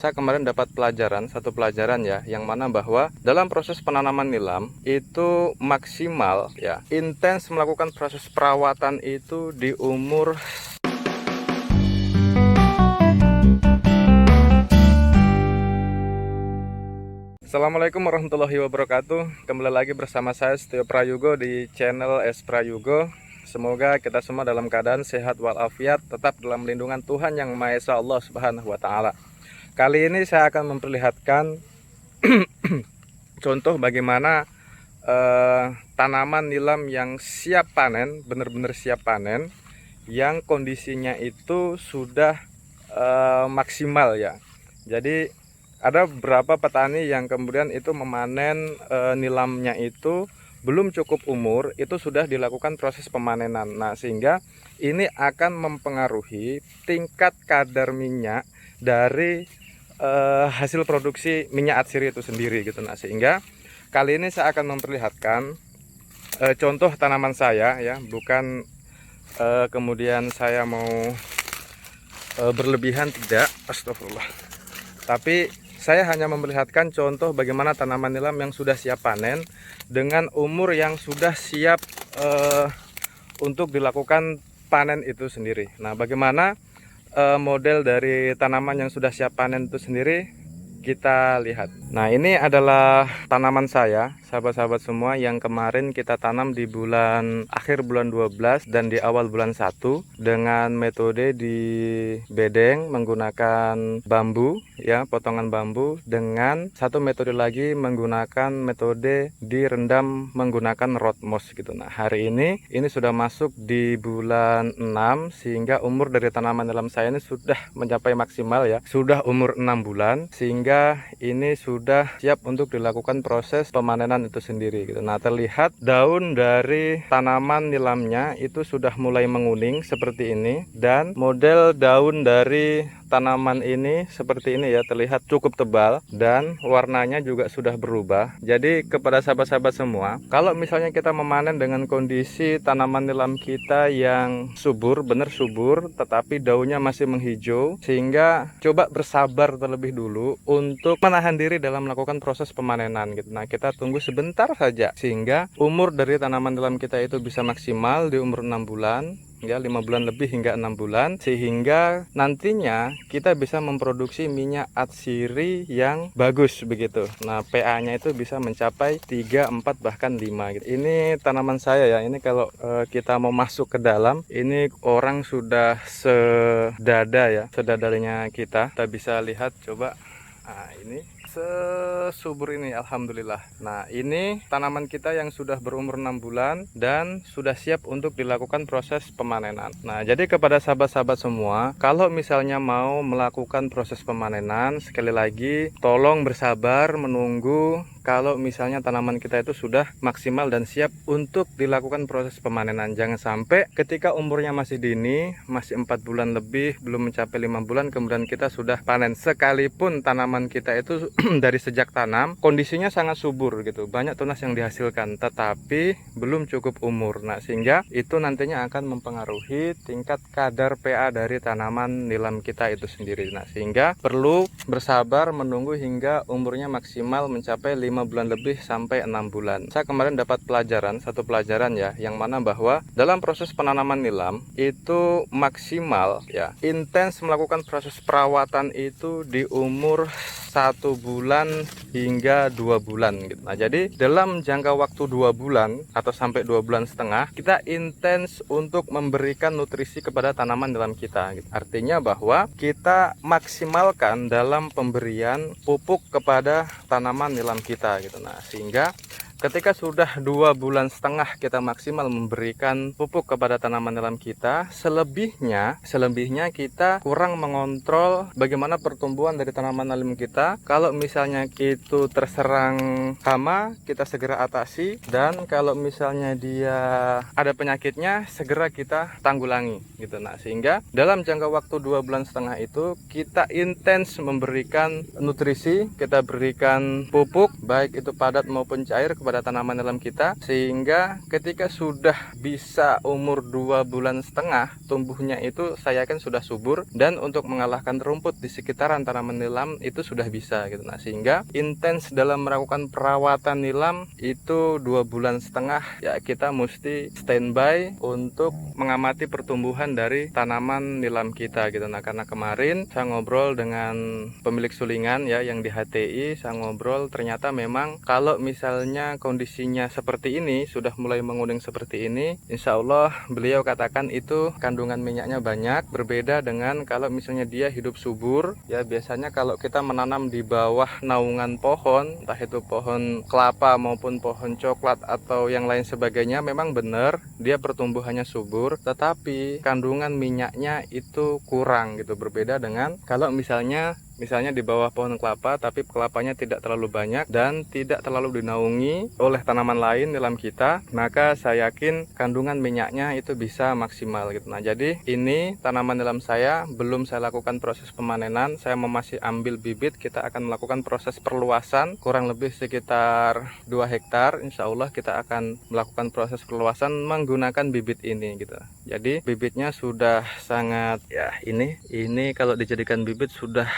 Saya kemarin dapat satu pelajaran ya, yang mana bahwa dalam proses penanaman nilam itu maksimal ya, intens melakukan proses perawatan itu di umur Assalamualaikum warahmatullahi wabarakatuh. Kembali lagi bersama saya Setio Prayogo di channel S Prayogo. Semoga kita semua dalam keadaan sehat walafiat, tetap dalam lindungan Tuhan Yang Maha Esa Allah Subhanahu wa taala. Kali ini saya akan memperlihatkan contoh bagaimana tanaman nilam yang siap panen, benar-benar siap panen, yang kondisinya itu sudah maksimal ya. Jadi ada beberapa petani yang kemudian itu memanen nilamnya itu belum cukup umur, itu sudah dilakukan proses pemanenan. Nah, sehingga ini akan mempengaruhi tingkat kadar minyak dari hasil produksi minyak atsiri itu sendiri gitu. Nah, sehingga kali ini saya akan memperlihatkan contoh tanaman saya ya, bukan kemudian saya mau berlebihan, tidak, astagfirullah, tapi saya hanya memperlihatkan contoh bagaimana tanaman nilam yang sudah siap panen dengan umur yang sudah siap untuk dilakukan panen itu sendiri. Nah, bagaimana model dari tanaman yang sudah siap panen itu sendiri, kita lihat. Nah, ini adalah tanaman saya, sahabat-sahabat semua, yang kemarin kita tanam di akhir bulan 12 dan di awal bulan 1 dengan metode di bedeng menggunakan bambu ya, potongan bambu, dengan satu metode lagi menggunakan metode direndam menggunakan root moss gitu. Nah, hari ini sudah masuk di bulan 6, sehingga umur dari tanaman nilam saya ini sudah mencapai maksimal ya, sudah umur 6 bulan, sehingga ini sudah siap untuk dilakukan proses pemanenan itu sendiri gitu. Nah, terlihat daun dari tanaman nilamnya itu sudah mulai menguning seperti ini, dan model daun dari tanaman ini seperti ini ya, terlihat cukup tebal dan warnanya juga sudah berubah. Jadi kepada sahabat-sahabat semua, kalau misalnya kita memanen dengan kondisi tanaman nilam kita yang subur, benar subur, tetapi daunnya masih menghijau, sehingga coba bersabar terlebih dulu untuk menahan diri dalam melakukan proses pemanenan gitu. Nah, kita tunggu sebentar saja sehingga umur dari tanaman nilam kita itu bisa maksimal di umur 6 bulan ya, 5 bulan lebih hingga 6 bulan, sehingga nantinya kita bisa memproduksi minyak atsiri yang bagus begitu. Nah, PA-nya itu bisa mencapai 3, 4 bahkan 5 gitu. Ini tanaman saya ya. Ini kalau kita mau masuk ke dalam, ini orang sudah sedada ya, sedadanya kita. Kita bisa lihat coba. Nah, ini sesubur ini, alhamdulillah. Nah, ini tanaman kita yang sudah berumur 6 bulan dan sudah siap untuk dilakukan proses pemanenan. Nah, jadi kepada sahabat-sahabat semua, kalau misalnya mau melakukan proses pemanenan, sekali lagi tolong bersabar menunggu kalau misalnya tanaman kita itu sudah maksimal dan siap untuk dilakukan proses pemanenan. Jangan sampai ketika umurnya masih dini, masih 4 bulan lebih, belum mencapai 5 bulan, kemudian kita sudah panen, sekalipun tanaman kita itu dari sejak tanam kondisinya sangat subur gitu, banyak tunas yang dihasilkan, tetapi belum cukup umur. Nah, sehingga itu nantinya akan mempengaruhi tingkat kadar PA dari tanaman nilam kita itu sendiri. Nah, sehingga perlu bersabar menunggu hingga umurnya maksimal mencapai 5 bulan lebih sampai 6 bulan. Saya kemarin dapat satu pelajaran ya, yang mana bahwa dalam proses penanaman nilam itu maksimal ya, intens melakukan proses perawatan itu di umur 1 bulan hingga 2 bulan gitu. Nah, jadi dalam jangka waktu 2 bulan atau sampai 2 bulan setengah, kita intens untuk memberikan nutrisi kepada tanaman nilam kita gitu. Artinya bahwa kita maksimalkan dalam pemberian pupuk kepada tanaman nilam kita gitu. Nah, sehingga ketika sudah 2 bulan setengah kita maksimal memberikan pupuk kepada tanaman nilam kita, selebihnya kita kurang mengontrol bagaimana pertumbuhan dari tanaman nilam kita. Kalau misalnya itu terserang hama, kita segera atasi, dan kalau misalnya dia ada penyakitnya, segera kita tanggulangi gitu. Nah, sehingga dalam jangka waktu 2 bulan setengah itu kita intens memberikan nutrisi, kita berikan pupuk baik itu padat maupun cair kepada kepada tanaman nilam kita, sehingga ketika sudah bisa umur 2,5 bulan tumbuhnya itu saya yakin sudah subur, dan untuk mengalahkan rumput di sekitaran tanaman nilam itu sudah bisa gitu. Nah, sehingga intens dalam melakukan perawatan nilam itu 2,5 bulan ya, kita mesti standby untuk mengamati pertumbuhan dari tanaman nilam kita gitu. Nah, karena kemarin saya ngobrol dengan pemilik sulingan ya yang di HTI, saya ngobrol ternyata memang kalau misalnya kondisinya seperti ini, sudah mulai menguning seperti ini, insya Allah beliau katakan itu kandungan minyaknya banyak, berbeda dengan kalau misalnya dia hidup subur ya. Biasanya kalau kita menanam di bawah naungan pohon, entah itu pohon kelapa maupun pohon coklat atau yang lain sebagainya, memang benar dia pertumbuhannya subur, tetapi kandungan minyaknya itu kurang gitu. Berbeda dengan kalau misalnya di bawah pohon kelapa, tapi kelapanya tidak terlalu banyak dan tidak terlalu dinaungi oleh tanaman lain nilam kita, maka saya yakin kandungan minyaknya itu bisa maksimal gitu. Nah, jadi ini tanaman nilam saya belum saya lakukan proses pemanenan, saya masih ambil bibit. Kita akan melakukan proses perluasan kurang lebih sekitar 2 hektar. Insya Allah kita akan melakukan proses perluasan menggunakan bibit ini gitu. Jadi bibitnya sudah sangat ya, ini kalau dijadikan bibit sudah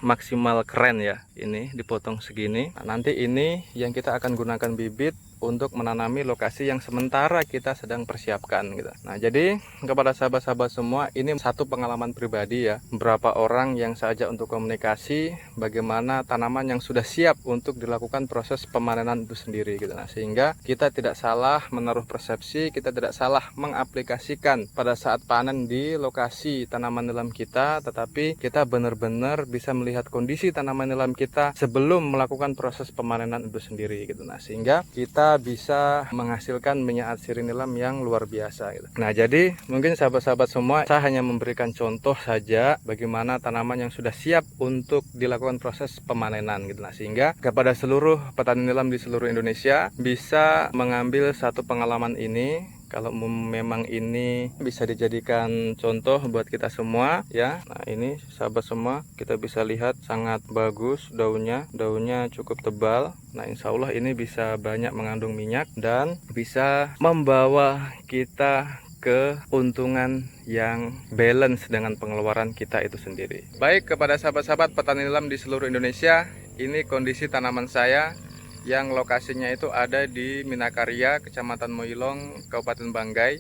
maksimal keren ya. Ini dipotong segini. Nah, nanti ini yang kita akan gunakan bibit untuk menanami lokasi yang sementara kita sedang persiapkan gitu. Nah, jadi kepada sahabat-sahabat semua, ini satu pengalaman pribadi ya, beberapa orang yang saya ajak untuk komunikasi bagaimana tanaman yang sudah siap untuk dilakukan proses pemanenan itu sendiri gitu. Nah, sehingga kita tidak salah menaruh persepsi, kita tidak salah mengaplikasikan pada saat panen di lokasi tanaman nilam kita, tetapi kita benar-benar bisa melihat kondisi tanaman nilam kita sebelum melakukan proses pemanenan itu sendiri gitu. Nah, sehingga kita bisa menghasilkan minyak atsiri nilam yang luar biasa gitu. Nah, jadi mungkin sahabat-sahabat semua, saya hanya memberikan contoh saja bagaimana tanaman yang sudah siap untuk dilakukan proses pemanenan gitu. Nah, sehingga kepada seluruh petani nilam di seluruh Indonesia bisa mengambil satu pengalaman ini. Kalau memang ini bisa dijadikan contoh buat kita semua ya. Nah, ini sahabat semua, kita bisa lihat sangat bagus daunnya cukup tebal. Nah, insya Allah ini bisa banyak mengandung minyak dan bisa membawa kita keuntungan yang balance dengan pengeluaran kita itu sendiri. Baik, kepada sahabat-sahabat petani nilam di seluruh Indonesia, ini kondisi tanaman saya yang lokasinya itu ada di Minakarya, Kecamatan Moilong, Kabupaten Banggai.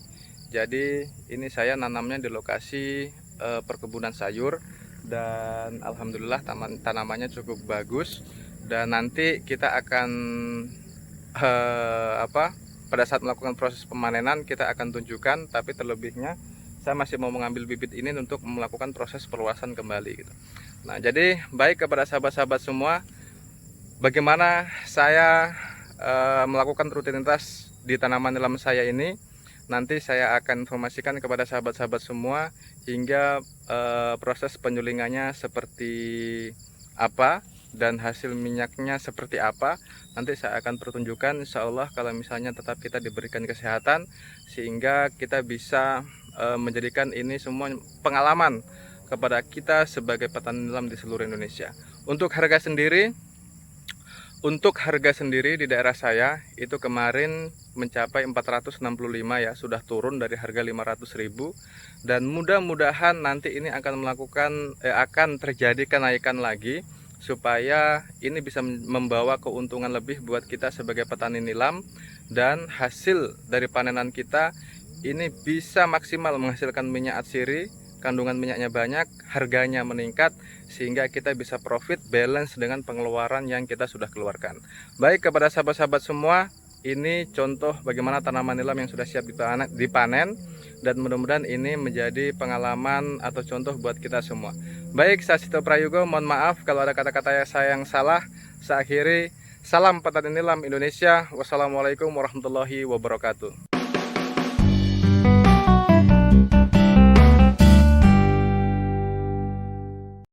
Jadi ini saya nanamnya di lokasi perkebunan sayur, dan alhamdulillah tanamannya cukup bagus. Dan nanti kita akan pada saat melakukan proses pemanenan kita akan tunjukkan, tapi terlebihnya saya masih mau mengambil bibit ini untuk melakukan proses perluasan kembali gitu. Nah, jadi baik kepada sahabat-sahabat semua, bagaimana saya melakukan rutinitas di tanaman nilam saya ini, nanti saya akan informasikan kepada sahabat-sahabat semua hingga proses penyulingannya seperti apa dan hasil minyaknya seperti apa. Nanti saya akan pertunjukkan, insya Allah, kalau misalnya tetap kita diberikan kesehatan, sehingga kita bisa menjadikan ini semua pengalaman kepada kita sebagai petani nilam di seluruh Indonesia. Untuk harga sendiri di daerah saya itu kemarin mencapai 465 ya, sudah turun dari harga 500.000, dan mudah-mudahan nanti ini akan terjadi kenaikan lagi supaya ini bisa membawa keuntungan lebih buat kita sebagai petani nilam, dan hasil dari panenan kita ini bisa maksimal menghasilkan minyak atsiri, kandungan minyaknya banyak, harganya meningkat, sehingga kita bisa profit balance dengan pengeluaran yang kita sudah keluarkan. Baik, kepada sahabat-sahabat semua, ini contoh bagaimana tanaman nilam yang sudah siap dipanen, dan mudah-mudahan ini menjadi pengalaman atau contoh buat kita semua. Baik, saya Sito Prayogo, mohon maaf kalau ada kata-kata saya yang salah. Saya akhiri, salam petani nilam Indonesia. Wassalamualaikum warahmatullahi wabarakatuh.